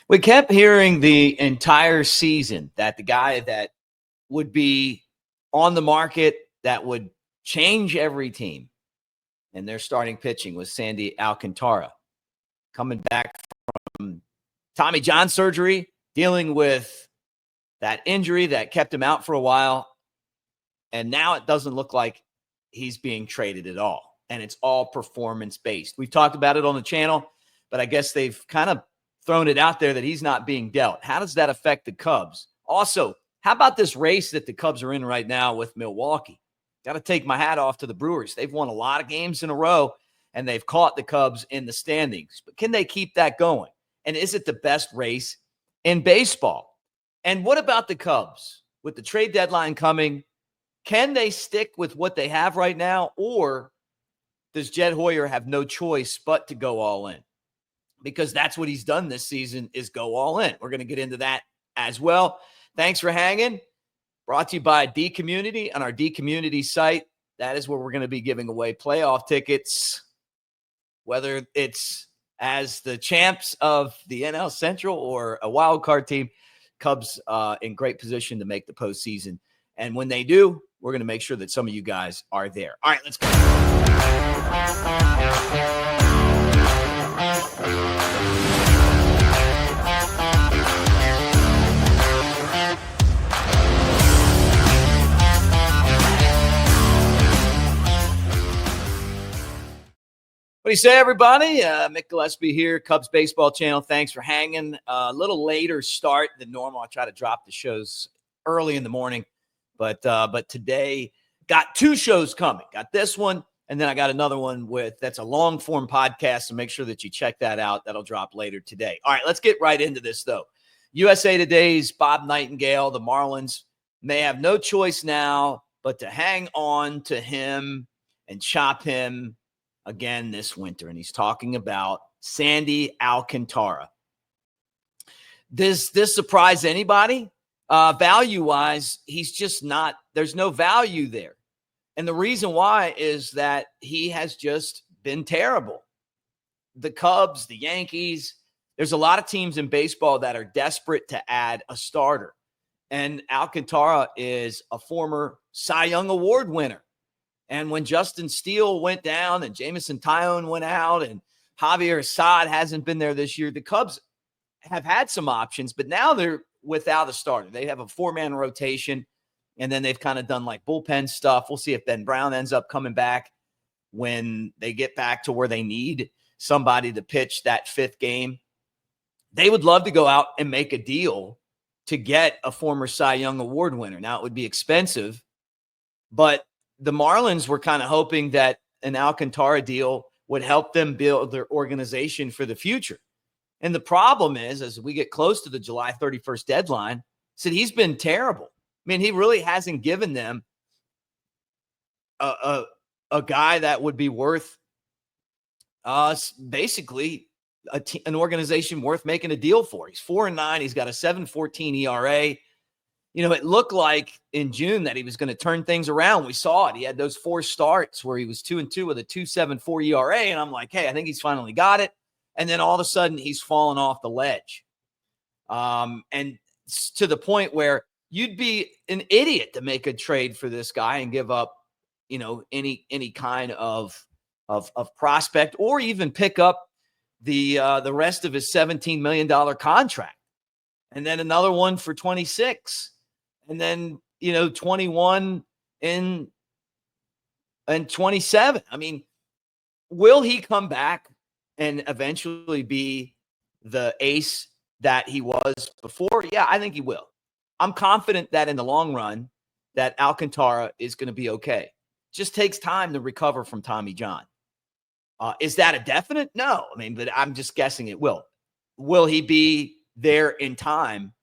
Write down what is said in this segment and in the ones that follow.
We kept hearing the entire season that the guy that would be on the market that would change every team and their starting pitching was Sandy Alcantara, coming back from Tommy John surgery, dealing with that injury that kept him out for a while. And now it doesn't look like he's being traded at all. And it's all performance-based. We've talked about it on the channel, but I guess they've kind of thrown it out there that he's not being dealt. How does that affect the Cubs? Also, how about this race that the Cubs are in right now with Milwaukee? Got to take my hat off to the Brewers. They've won a lot of games in a row, and they've caught the Cubs in the standings. But can they keep that going? And is it the best race in baseball? And what about the Cubs? With the trade deadline coming, can they stick with what they have right now, or does Jed Hoyer have no choice but to go all in? Because that's what he's done this season, is go all in. We're going to get into that as well. Thanks for hanging. Brought to you by D Community on our D Community site. That is where we're going to be giving away playoff tickets, whether it's as the champs of the NL Central or a wild card team. Cubs in great position to make the postseason. And when they do, we're going to make sure that some of you guys are there. All right, let's go. What do you say, everybody? Mick Gillespie here, Cubs Baseball Channel. Thanks for hanging. A little later start than normal. I try to drop the shows early in the morning, but today got two shows coming. Got this one, and then I got another one that's a long-form podcast, so make sure that you check that out. That'll drop later today. All right, let's get right into this, though. USA Today's Bob Nightingale, the Marlins, may have no choice now but to hang on to him and chop him again this winter. And he's talking about Sandy Alcantara. Does this surprise anybody? Value-wise, he's just not, there's no value there. And the reason why is that he has just been terrible. The Cubs, the Yankees, there's a lot of teams in baseball that are desperate to add a starter. And Alcantara is a former Cy Young Award winner. And when Justin Steele went down and Jameson Taillon went out and Javier Assad hasn't been there this year, the Cubs have had some options, but now they're without a starter. They have a four-man rotation, and then they've kind of done like bullpen stuff. We'll see if Ben Brown ends up coming back when they get back to where they need somebody to pitch that fifth game. They would love to go out and make a deal to get a former Cy Young Award winner. Now, it would be expensive, but the Marlins were kind of hoping that an Alcantara deal would help them build their organization for the future. And the problem is, as we get close to the July 31st deadline, said he's been terrible. I mean, he really hasn't given them a guy that would be worth basically an organization worth making a deal for. He's 4-9. He's got a 7.14 ERA. You know, it looked like in June that he was going to turn things around. We saw it. He had those 4 starts where he was 2-2 with a 2.74 ERA. And I'm like, hey, I think he's finally got it. And then all of a sudden he's fallen off the ledge. And to the point where you'd be an idiot to make a trade for this guy and give up, you know, any kind of prospect, or even pick up the rest of his $17 million contract. And then another one for 26. And then, you know, 21 and 27. I mean, will he come back and eventually be the ace that he was before? Yeah, I think he will. I'm confident that in the long run that Alcantara is going to be okay. Just takes time to recover from Tommy John. Is that a definite? No. I mean, but I'm just guessing it will. Will he be there in time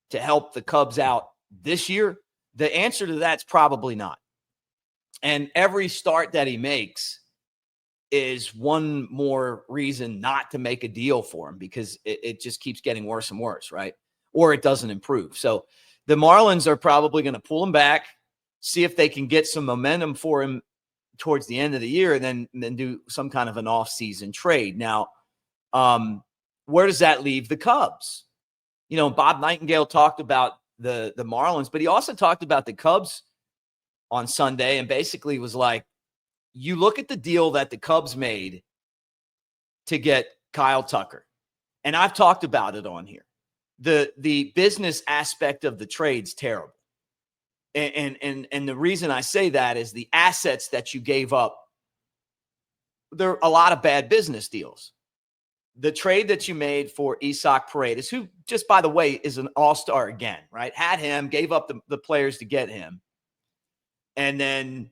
to help the Cubs out this year? The answer to that's probably not. And every start that he makes is one more reason not to make a deal for him, because it just keeps getting worse and worse, right? Or it doesn't improve. So the Marlins are probably going to pull him back, see if they can get some momentum for him towards the end of the year, and then do some kind of an off-season trade. Now, where does that leave the Cubs? Bob Nightingale talked about the Marlins, but he also talked about the Cubs on Sunday and basically was like, you look at the deal that the Cubs made to get Kyle Tucker, and I've talked about it on here. The business aspect of the trade's terrible. And the reason I say that is the assets that you gave up, there are a lot of bad business deals. The trade that you made for Isaac Paredes, who just, by the way, is an all-star again, right? Had him, gave up the players to get him. And then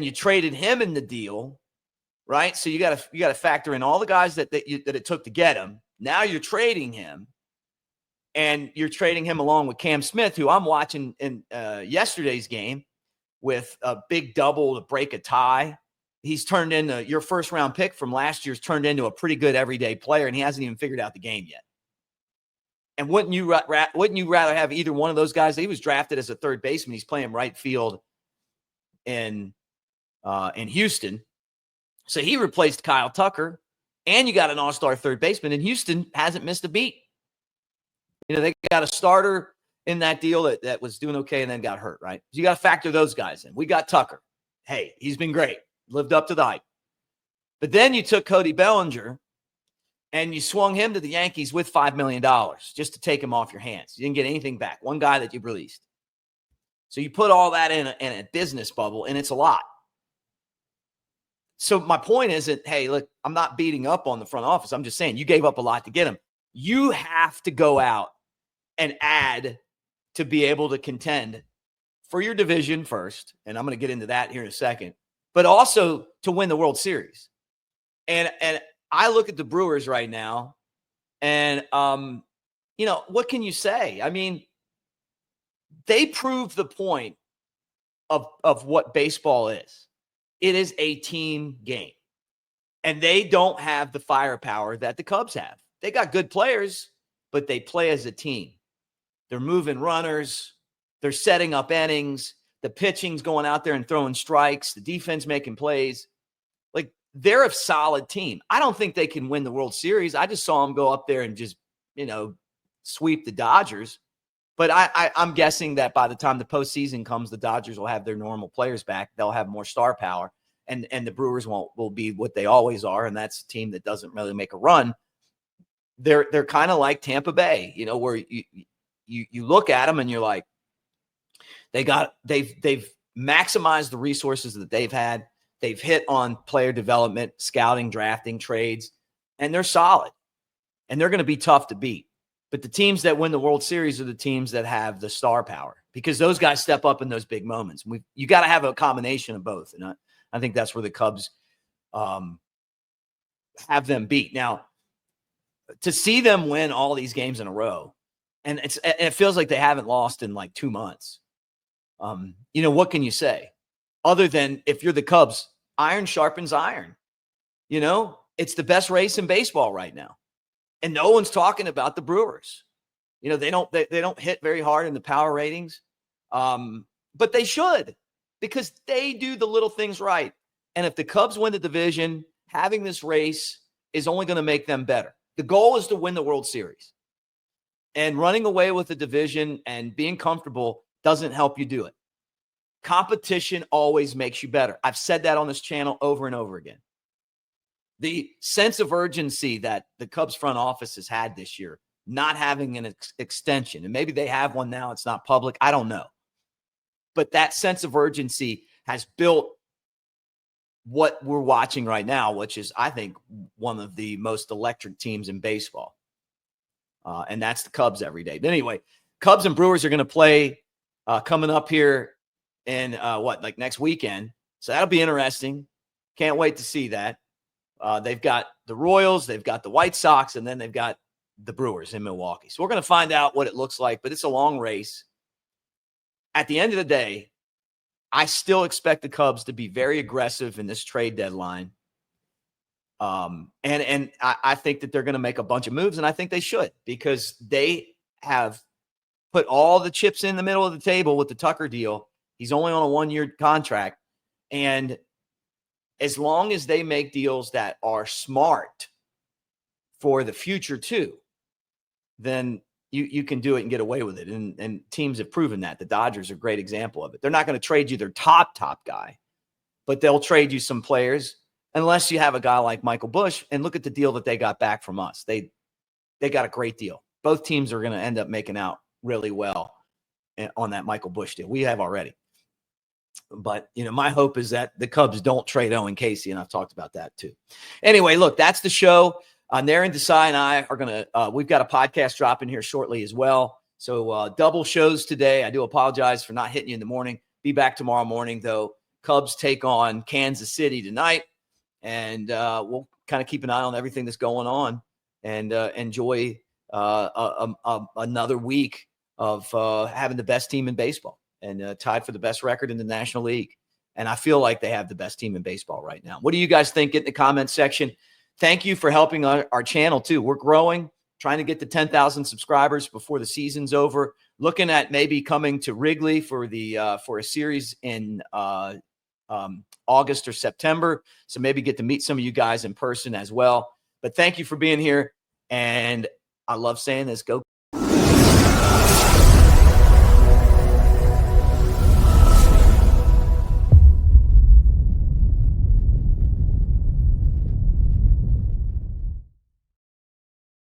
you traded him in the deal, right? So you got to factor in all the guys that it took to get him. Now you're trading him. And you're trading him along with Cam Smith, who I'm watching in yesterday's game with a big double to break a tie. He's turned into your first round pick from last year's turned into a pretty good everyday player, and he hasn't even figured out the game yet. And wouldn't you rather have either one of those guys? He was drafted as a third baseman. He's playing right field in Houston. So he replaced Kyle Tucker, and you got an all-star third baseman, and Houston hasn't missed a beat. They got a starter in that deal that was doing okay and then got hurt, right? So you got to factor those guys in. We got Tucker. Hey, he's been great. Lived up to the hype. But then you took Cody Bellinger and you swung him to the Yankees with $5 million just to take him off your hands. You didn't get anything back. One guy that you released. So you put all that in a business bubble, and it's a lot. So my point isn't, hey, look, I'm not beating up on the front office. I'm just saying you gave up a lot to get him. You have to go out and add to be able to contend for your division first. And I'm going to get into that here in a second, but also to win the World Series. And I look at the Brewers right now and, what can you say? I mean, they proved the point of what baseball is. It is a team game, and they don't have the firepower that the Cubs have. They got good players, but they play as a team. They're moving runners. They're setting up innings. The pitching's going out there and throwing strikes. The defense making plays. Like, they're a solid team. I don't think they can win the World Series. I just saw them go up there and just, sweep the Dodgers. But I'm guessing that by the time the postseason comes, the Dodgers will have their normal players back. They'll have more star power. And the Brewers will be what they always are, and that's a team that doesn't really make a run. They're kind of like Tampa Bay, where you look at them and you're like, they've maximized the resources that they've had. They've hit on player development, scouting, drafting, trades, and they're solid. And they're going to be tough to beat. But the teams that win the World Series are the teams that have the star power, because those guys step up in those big moments. You got to have a combination of both. And I think that's where the Cubs have them beat. Now, to see them win all these games in a row, and it feels like they haven't lost in like 2 months. What can you say? Other than, if you're the Cubs, iron sharpens iron. It's the best race in baseball right now. And no one's talking about the Brewers. They don't hit very hard in the power ratings. But they should, because they do the little things right. And if the Cubs win the division, having this race is only going to make them better. The goal is to win the World Series. And running away with the division and being comfortable doesn't help you do it. Competition always makes you better. I've said that on this channel over and over again. The sense of urgency that the Cubs front office has had this year, not having an extension, and maybe they have one now, it's not public, I don't know. But that sense of urgency has built what we're watching right now, which is, I think, one of the most electric teams in baseball. And that's the Cubs every day. But anyway, Cubs and Brewers are going to play coming up here in next weekend. So that'll be interesting. Can't wait to see that. They've got the Royals, they've got the White Sox, and then they've got the Brewers in Milwaukee. So we're going to find out what it looks like, but it's a long race. At the end of the day, I still expect the Cubs to be very aggressive in this trade deadline. And I think that they're going to make a bunch of moves, and I think they should, because they have put all the chips in the middle of the table with the Tucker deal. He's only on a 1-year contract. And as long as they make deals that are smart for the future too, then you can do it and get away with it. And teams have proven that. The Dodgers are a great example of it. They're not going to trade you their top guy, but they'll trade you some players unless you have a guy like Michael Busch. And look at the deal that they got back from us. They got a great deal. Both teams are going to end up making out really well on that Michael Busch deal. We have already. But, my hope is that the Cubs don't trade Owen Casey, and I've talked about that too. Anyway, look, that's the show. Naren Desai and I are going to we've got a podcast dropping here shortly as well. So double shows today. I do apologize for not hitting you in the morning. Be back tomorrow morning, though. Cubs take on Kansas City tonight, and we'll kind of keep an eye on everything that's going on and enjoy another week of having the best team in baseball and tied for the best record in the National League. And I feel like they have the best team in baseball right now. What do you guys think? Get in the comments section. Thank you for helping our channel too. We're growing, trying to get to 10,000 subscribers before the season's over. Looking at maybe coming to Wrigley for a series in August or September. So maybe get to meet some of you guys in person as well. But thank you for being here. And I love saying this. Go